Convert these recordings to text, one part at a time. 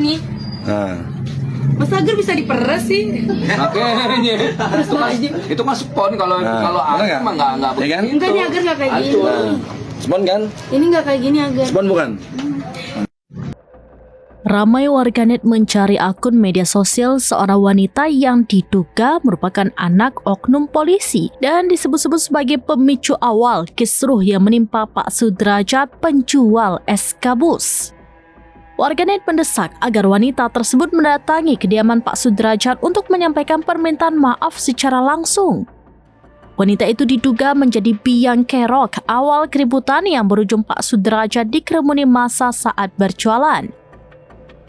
Nih, Nah, Mas Agar bisa diperes sih. Makanya itu mah spon kalau bener aku mah nggak Ya kan? begitu. Enggak nih Agar nggak kayak gini. nah. Spon kan? Ini nggak kayak gini Agar. Spon bukan? Ramai warganet mencari akun media sosial seorang wanita yang diduga merupakan anak oknum polisi dan disebut-sebut sebagai pemicu awal kisruh yang menimpa Pak Sudrajat, penjual es gabus. Warganet mendesak agar wanita tersebut mendatangi kediaman Pak Sudrajat untuk menyampaikan permintaan maaf secara langsung. Wanita itu diduga menjadi biang kerok awal keributan yang berujung Pak Sudrajat dikerumuni massa saat berjualan.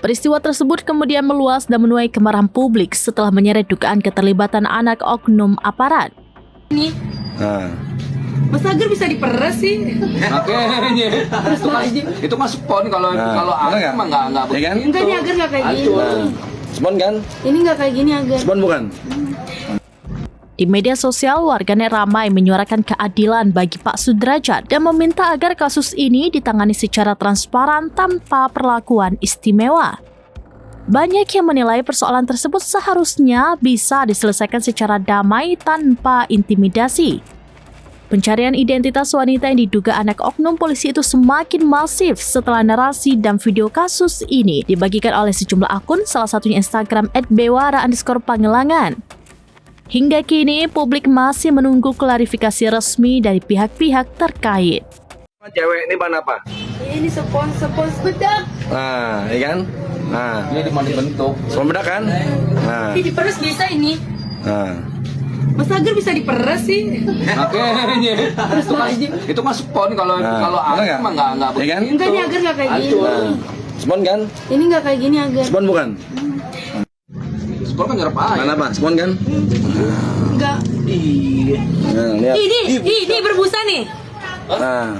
Peristiwa tersebut kemudian meluas dan menuai kemarahan publik setelah menyeret dugaan keterlibatan anak oknum aparat. Nih, Nah, Mas Agar bisa diperes sih. Makanya itu mah spon kalau bener aku mah nggak Ya kan? begitu. Enggak nih Agar nggak kayak gini. nah. Spon kan? Ini nggak kayak gini Agar. Spon bukan? Di media sosial, warganet ramai menyuarakan keadilan bagi Pak Sudrajat dan meminta agar kasus ini ditangani secara transparan tanpa perlakuan istimewa. Banyak yang menilai persoalan tersebut seharusnya bisa diselesaikan secara damai tanpa intimidasi. Pencarian identitas wanita yang diduga anak oknum polisi itu semakin masif setelah narasi dan video kasus ini dibagikan oleh sejumlah akun, salah satunya Instagram @bewara_pangelangan. Hingga kini, publik masih menunggu klarifikasi resmi dari pihak-pihak terkait. Cewek ini bahan apa? Ini sepon bedak. Nah, ya kan? Nah, Ini di mana dibentuk? spon bedak kan? Nah, Ini diperes bisa ini. nah. Mas Agar bisa diperes sih. Makanya itu mah spon kalau bener aku mah nggak Ya kan? begitu. Enggak nih Agar nggak kayak gini. Nah, spon kan? Ini nggak kayak gini Agar. Spon bukan? Spon kan nyerap air. Bahan apa? Spon kan? Enggak. Nah, lihat. Ini berbusa nih. Nah,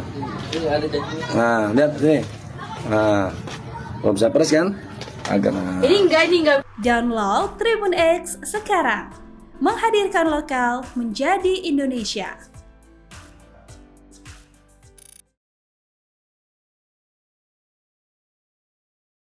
nah, lihat nih. Nah, kalau bisa peres kan? Agak. Ini enggak. Download Tribun X sekarang. Menghadirkan lokal menjadi Indonesia.